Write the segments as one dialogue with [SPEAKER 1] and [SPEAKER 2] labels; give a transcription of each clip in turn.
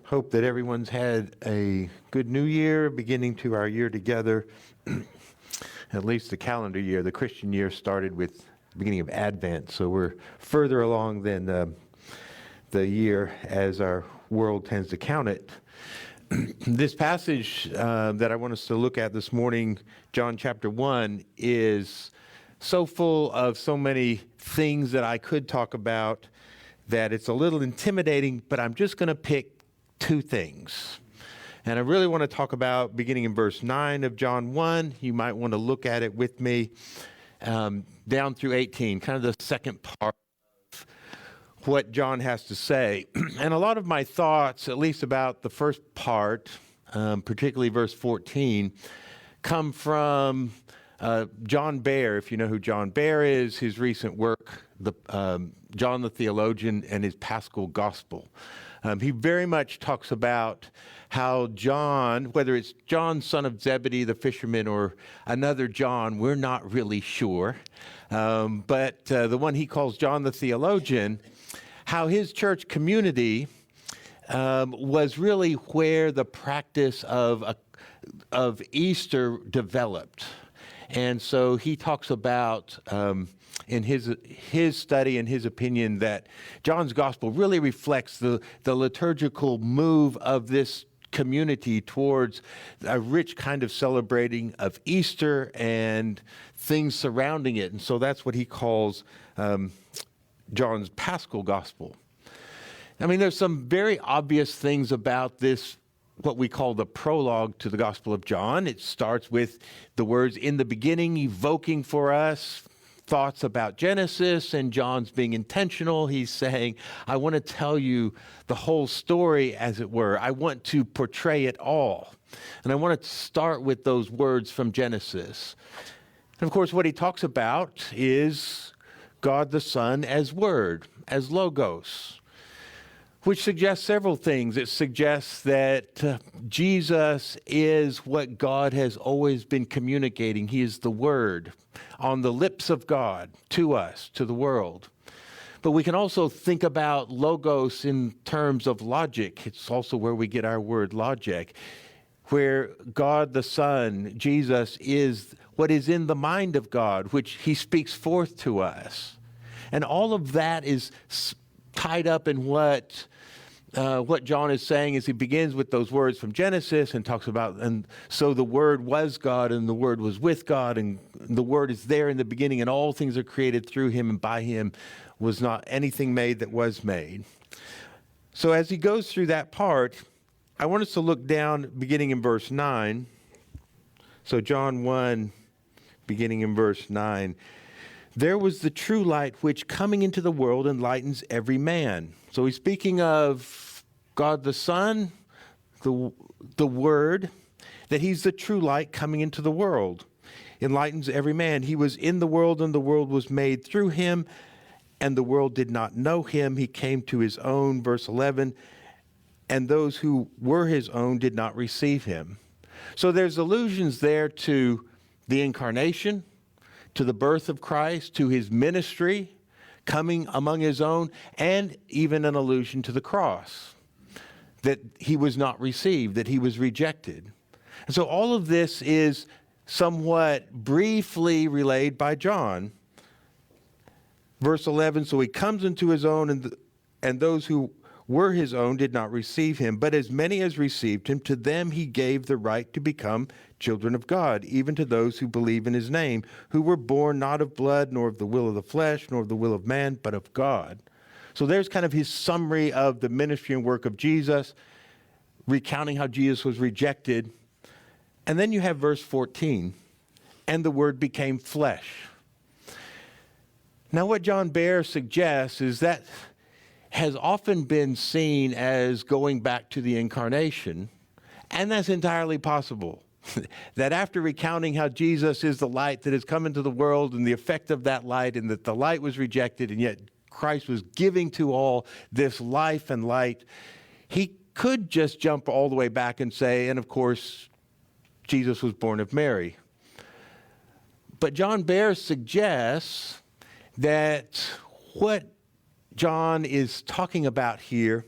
[SPEAKER 1] Hope that everyone's had a good new year, beginning to our year together. At least the calendar year, the Christian year started with the beginning of Advent, so we're further along than the year as our world tends to count it. This passage that I want us to look at this morning, John chapter 1, is so full of so many things that I could talk about that it's a little intimidating, but I'm just going to pick two things. And I really want to talk about beginning in verse 9 of John 1. You might want to look at it with me down through 18, kind of the second part of what John has to say. And a lot of my thoughts, at least about the first part, particularly verse 14, come from John Behr. If you know who John Behr is, his recent work, John the Theologian and his Paschal Gospel. He very much talks about how John, whether it's John, son of Zebedee, the fisherman, or another John, we're not really sure. But the one he calls John the Theologian, how his church community was really where the practice of Easter developed. And so he talks about in his study and his opinion that John's gospel really reflects the liturgical move of this community towards a rich kind of celebrating of Easter and things surrounding it. And so that's what he calls John's Paschal Gospel. I mean, there's some very obvious things about this, what we call the prologue to the Gospel of John. It starts with the words, "In the beginning," evoking for us thoughts about Genesis, and John's being intentional. He's saying, I want to tell you the whole story, as it were. I want to portray it all. And I want to start with those words from Genesis. And of course, what he talks about is God the Son as Word, as Logos, which suggests several things. It suggests that Jesus is what God has always been communicating. He is the Word on the lips of God to us, to the world. But we can also think about Logos in terms of logic. It's also where we get our word logic, where God the Son, Jesus, is what is in the mind of God, which he speaks forth to us. And all of that is tied up in what John is saying as he begins with those words from Genesis and talks about, and so the Word was God and the Word was with God and the Word is there in the beginning and all things are created through him and by him was not anything made that was made. So as he goes through that part, I want us to look down beginning in verse 9. So John 1, beginning in verse 9. There was the true light which coming into the world enlightens every man. So he's speaking of God the Son, the Word, that he's the true light coming into the world, enlightens every man. He was in the world and the world was made through him and the world did not know him. He came to his own, verse 11, and those who were his own did not receive him. So there's allusions there to the incarnation, to the birth of Christ, to his ministry, coming among his own, and even an allusion to the cross, that he was not received, that he was rejected. And so all of this is somewhat briefly relayed by John. Verse 11, so he comes into his own, and those who were his own did not receive him. But as many as received him, to them he gave the right to become children of God, even to those who believe in his name, who were born not of blood, nor of the will of the flesh, nor of the will of man, but of God. So there's kind of his summary of the ministry and work of Jesus, recounting how Jesus was rejected. And then you have verse 14, and the Word became flesh. Now what John Behr suggests is that has often been seen as going back to the incarnation, and that's entirely possible. That after recounting how Jesus is the light that has come into the world and the effect of that light, and that the light was rejected, and yet Christ was giving to all this life and light, he could just jump all the way back and say, and of course, Jesus was born of Mary. But John Behr suggests that what John is talking about here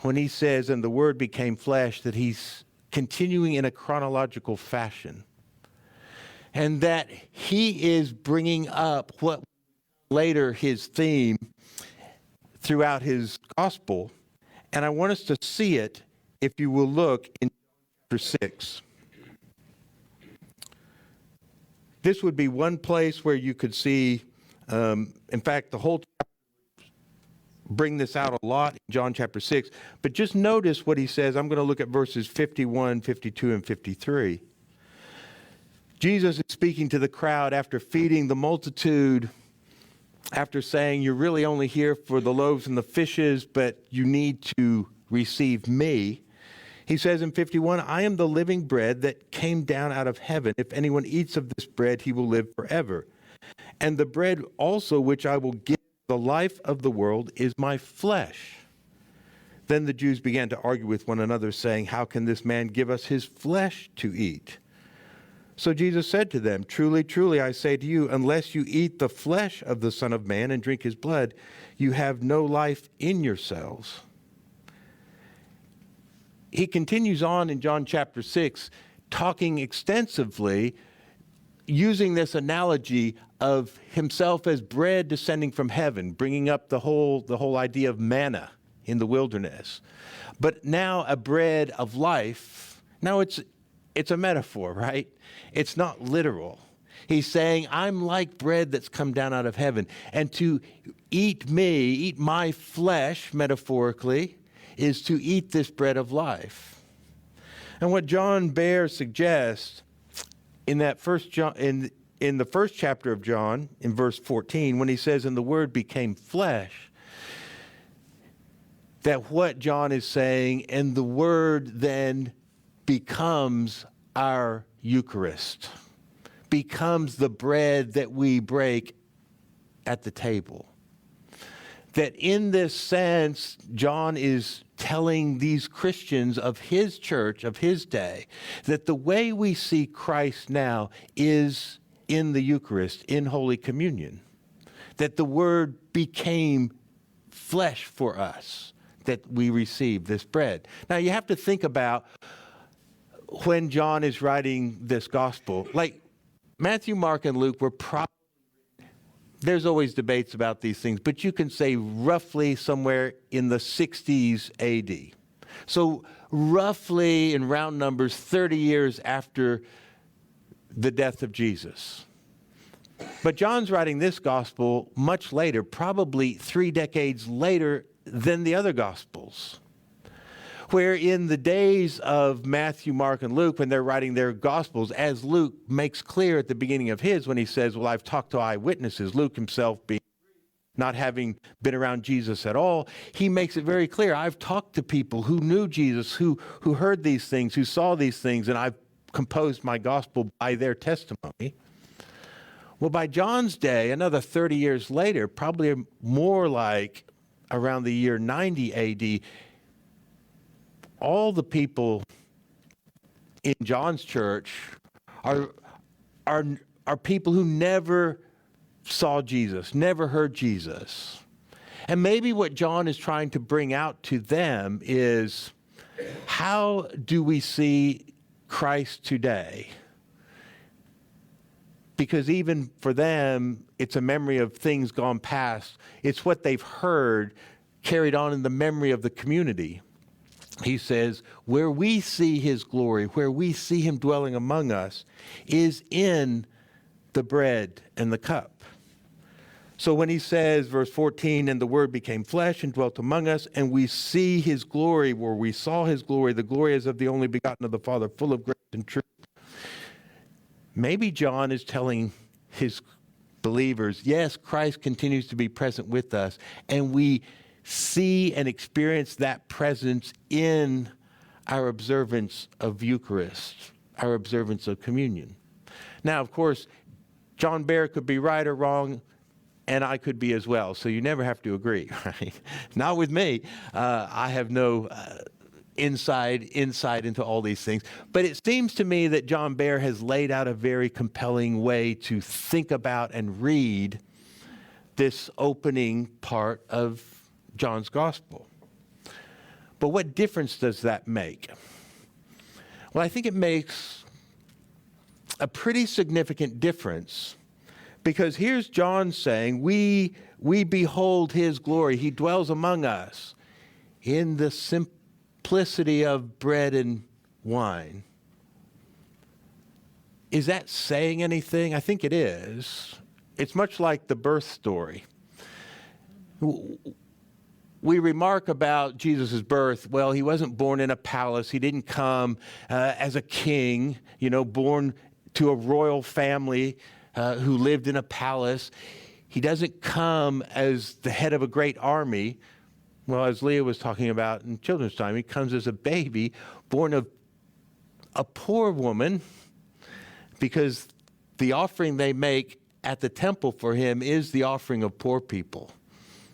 [SPEAKER 1] when he says, and the Word became flesh, that he's continuing in a chronological fashion. And that he is bringing up what later his theme throughout his gospel. And I want us to see it, if you will look in chapter 6. This would be one place where you could see, in fact, the whole bring this out a lot in John chapter 6. But just notice what he says. I'm going to look at verses 51, 52, and 53. Jesus is speaking to the crowd after feeding the multitude, after saying, you're really only here for the loaves and the fishes, but you need to receive me. He says in 51, I am the living bread that came down out of heaven. If anyone eats of this bread, he will live forever. And the bread also which I will give the life of the world is my flesh. Then the Jews began to argue with one another, saying, how can this man give us his flesh to eat? So Jesus said to them, truly, truly, I say to you, unless you eat the flesh of the Son of Man and drink his blood, you have no life in yourselves. He continues on in John chapter 6, talking extensively, using this analogy of himself as bread descending from heaven, bringing up the whole idea of manna in the wilderness. But now a bread of life. Now it's a metaphor, right? It's not literal. He's saying, I'm like bread that's come down out of heaven. And to eat me, eat my flesh, metaphorically, is to eat this bread of life. And what John Behr suggests in that in the first chapter of John, in verse 14, when he says, and the Word became flesh, that what John is saying, and the Word then becomes our Eucharist, becomes the bread that we break at the table. That in this sense, John is telling these Christians of his church, of his day, that the way we see Christ now is in the Eucharist, in Holy Communion. That the Word became flesh for us, that we receive this bread. Now you have to think about when John is writing this gospel, like Matthew, Mark, and Luke were probably, there's always debates about these things, but you can say roughly somewhere in the 60s AD. So roughly, in round numbers, 30 years after the death of Jesus. But John's writing this gospel much later, probably 3 decades later than the other gospels. Where in the days of Matthew, Mark, and Luke, when they're writing their Gospels, as Luke makes clear at the beginning of his, when he says, well, I've talked to eyewitnesses, Luke himself being not having been around Jesus at all, he makes it very clear, I've talked to people who knew Jesus, who heard these things, who saw these things, and I've composed my Gospel by their testimony. Well, by John's day, another 30 years later, probably more like around the year 90 AD, all the people in John's church are people who never saw Jesus, never heard Jesus. And maybe what John is trying to bring out to them is, how do we see Christ today? Because even for them, it's a memory of things gone past. It's what they've heard carried on in the memory of the community. He says, where we see his glory, where we see him dwelling among us, is in the bread and the cup. So when he says, verse 14, and the Word became flesh and dwelt among us, and we see his glory, where we saw his glory, the glory is of the only begotten of the Father, full of grace and truth. Maybe John is telling his believers, yes, Christ continues to be present with us, and we see and experience that presence in our observance of Eucharist, our observance of communion. Now, of course, John Behr could be right or wrong, and I could be as well, so you never have to agree, right? Not with me. I have no insight into all these things. But it seems to me that John Behr has laid out a very compelling way to think about and read this opening part of John's Gospel. But what difference does that make? Well, I think it makes a pretty significant difference, because here's John saying, we behold his glory. He dwells among us in the simplicity of bread and wine. Is that saying anything? I think it is. It's much like the birth story. We remark about Jesus' birth, well, he wasn't born in a palace. He didn't come as a king, born to a royal family who lived in a palace. He doesn't come as the head of a great army. Well, as Leah was talking about in children's time, he comes as a baby, born of a poor woman, because the offering they make at the temple for him is the offering of poor people.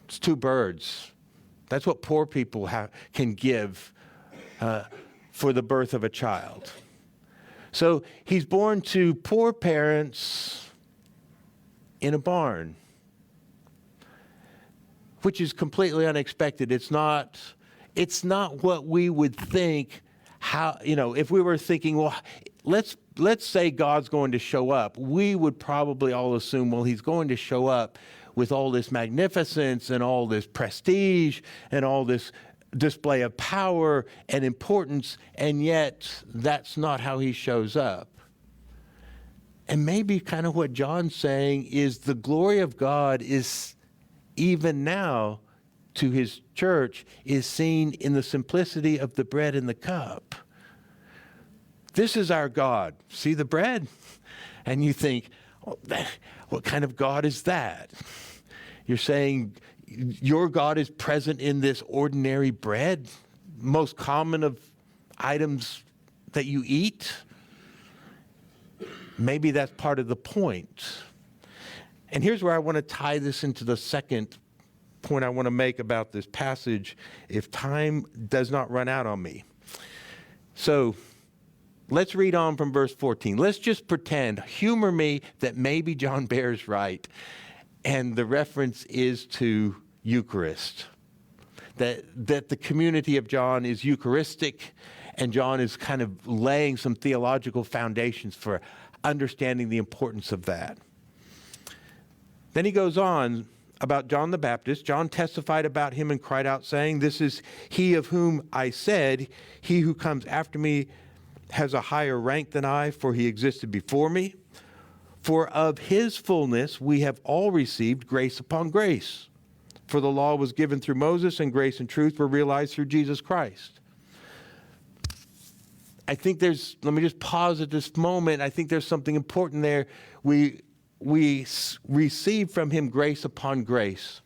[SPEAKER 1] It's 2 birds. That's what poor people can give for the birth of a child. So he's born to poor parents in a barn, which is completely unexpected. It's not what we would think. If we were thinking, well, let's say God's going to show up, we would probably all assume, well, he's going to show up with all this magnificence and all this prestige and all this display of power and importance, and yet that's not how he shows up. And maybe kind of what John's saying is the glory of God is, even now to his church, is seen in the simplicity of the bread and the cup. This is our God. See the bread? And you think, what kind of God is that? You're saying your God is present in this ordinary bread, most common of items that you eat? Maybe that's part of the point. And here's where I want to tie this into the second point I want to make about this passage, if time does not run out on me. So let's read on from verse 14. Let's just pretend, humor me, that maybe John Bear's right, and the reference is to Eucharist. That the community of John is Eucharistic, and John is kind of laying some theological foundations for understanding the importance of that. Then he goes on about John the Baptist. John testified about him and cried out, saying, "This is he of whom I said, he who comes after me has a higher rank than I, for he existed before me. For of his fullness we have all received grace upon grace. For the law was given through Moses, and grace and truth were realized through Jesus Christ." I think let me just pause at this moment. I think there's something important there. We receive from him grace upon grace,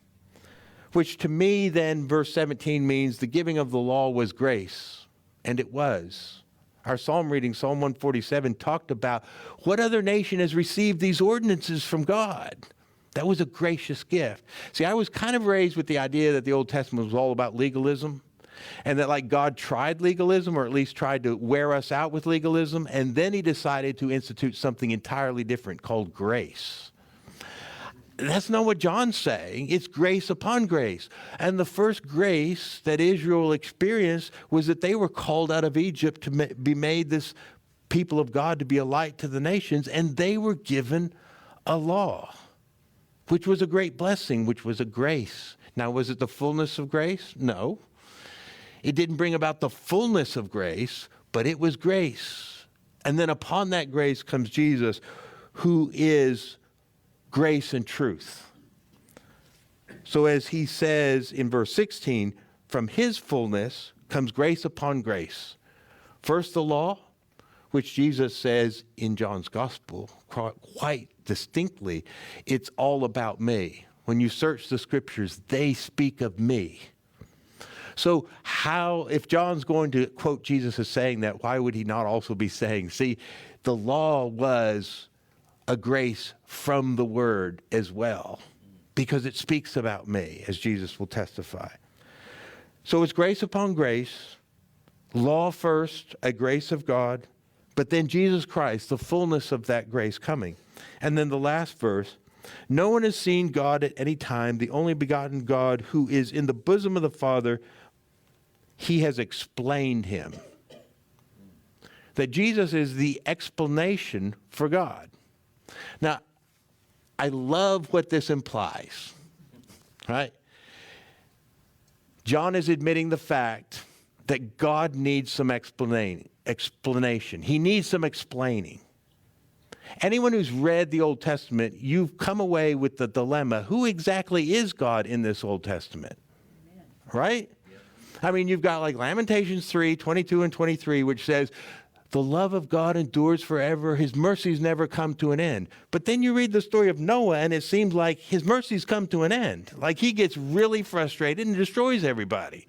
[SPEAKER 1] which to me then, verse 17, means the giving of the law was grace, and it was. Our psalm reading, Psalm 147, talked about what other nation has received these ordinances from God. That was a gracious gift. See, I was kind of raised with the idea that the Old Testament was all about legalism, and that God tried legalism, or at least tried to wear us out with legalism, and then he decided to institute something entirely different called grace. That's not what John's saying. It's grace upon grace. And the first grace that Israel experienced was that they were called out of Egypt to be made this people of God, to be a light to the nations, and they were given a law, which was a great blessing, which was a grace. Now, was it the fullness of grace? No. It didn't bring about the fullness of grace, but it was grace. And then upon that grace comes Jesus, who is grace and truth. So as he says in verse 16, from his fullness comes grace upon grace. First the law, which Jesus says in John's gospel quite distinctly, it's all about me. When you search the scriptures, they speak of me. So if John's going to quote Jesus as saying that, why would he not also be saying, see, the law was a grace from the word as well, because it speaks about me, as Jesus will testify. So it's grace upon grace, law first, a grace of God, but then Jesus Christ, the fullness of that grace coming. And then the last verse, no one has seen God at any time, the only begotten God who is in the bosom of the Father. he has explained him. That Jesus is the explanation for God. Now, I love what this implies, right? John is admitting the fact that God needs some explanation. He needs some explaining. Anyone who's read the Old Testament, you've come away with the dilemma, who exactly is God in this Old Testament? Amen. Right? Yep. I mean, you've got like Lamentations 3, 22 and 23, which says, the love of God endures forever. His mercies never come to an end. But then you read the story of Noah, and it seems like his mercies come to an end. Like he gets really frustrated and destroys everybody.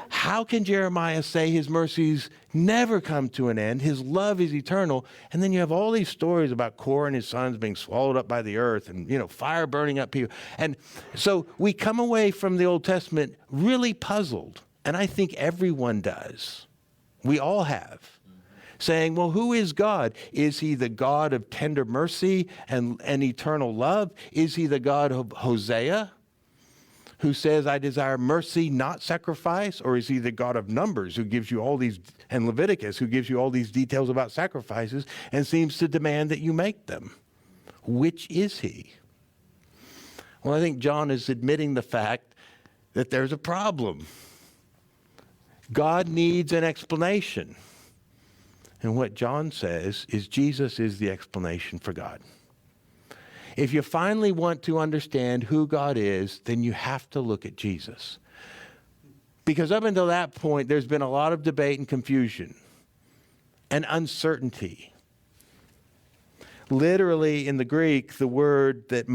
[SPEAKER 1] How can Jeremiah say his mercies never come to an end? His love is eternal. And then you have all these stories about Korah and his sons being swallowed up by the earth and, fire burning up people. And so we come away from the Old Testament really puzzled. And I think everyone does. We all have. Saying, well, who is God? Is he the God of tender mercy and eternal love? Is he the God of Hosea, who says, I desire mercy, not sacrifice? Or is he the God of Numbers, who gives you all these, and Leviticus, who gives you all these details about sacrifices and seems to demand that you make them? Which is he? Well, I think John is admitting the fact that there's a problem. God needs an explanation. And what John says is Jesus is the explanation for God. If you finally want to understand who God is, then you have to look at Jesus. Because up until that point, there's been a lot of debate and confusion and uncertainty. Literally in the Greek, the word that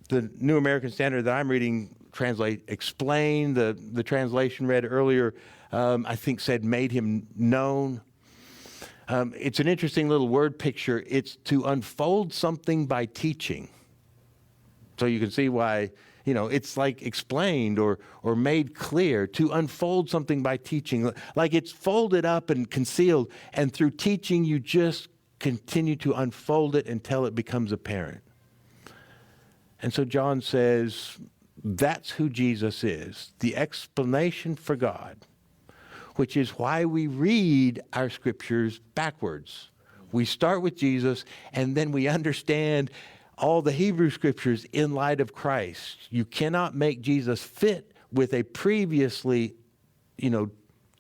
[SPEAKER 1] the New American Standard that I'm reading translate, explain, the translation read earlier, I think said made him known. It's an interesting little word picture. It's to unfold something by teaching. So you can see why, it's like explained or made clear, to unfold something by teaching. Like it's folded up and concealed, and through teaching you just continue to unfold it until it becomes apparent. And so John says, that's who Jesus is, the explanation for God. Which is why we read our scriptures backwards. We start with Jesus, and then we understand all the Hebrew scriptures in light of Christ. You cannot make Jesus fit with a previously,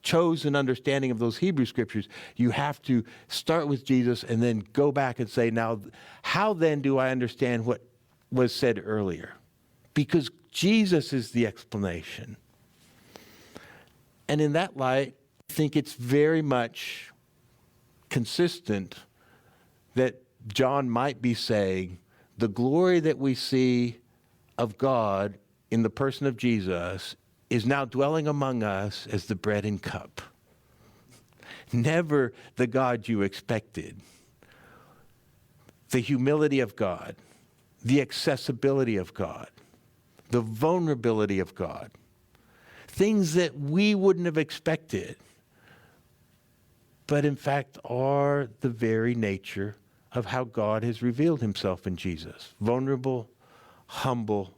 [SPEAKER 1] chosen understanding of those Hebrew scriptures. You have to start with Jesus and then go back and say, now, how then do I understand what was said earlier? Because Jesus is the explanation. And in that light, I think it's very much consistent that John might be saying the glory that we see of God in the person of Jesus is now dwelling among us as the bread and cup. Never the God you expected. The humility of God, the accessibility of God, the vulnerability of God. Things that we wouldn't have expected, but in fact are the very nature of how God has revealed himself in Jesus. Vulnerable, humble,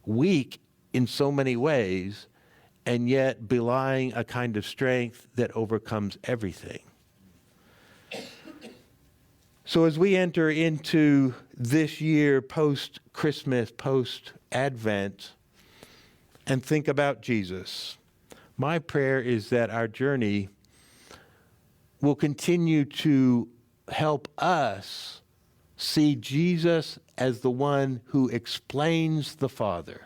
[SPEAKER 1] weak in so many ways, and yet belying a kind of strength that overcomes everything. So as we enter into this year post-Christmas, post-Advent, and think about Jesus, my prayer is that our journey will continue to help us see Jesus as the one who explains the Father.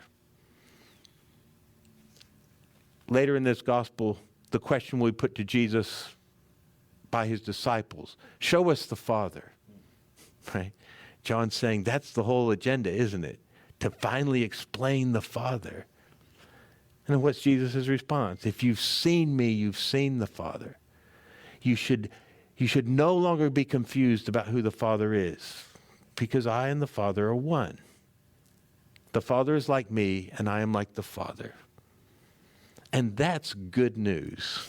[SPEAKER 1] Later in this gospel, the question we put to Jesus by his disciples, show us the Father. Right? John's saying that's the whole agenda, isn't it? To finally explain the Father. And what's Jesus' response? If you've seen me, you've seen the Father. You should no longer be confused about who the Father is, because I and the Father are one. The Father is like me, and I am like the Father. And that's good news.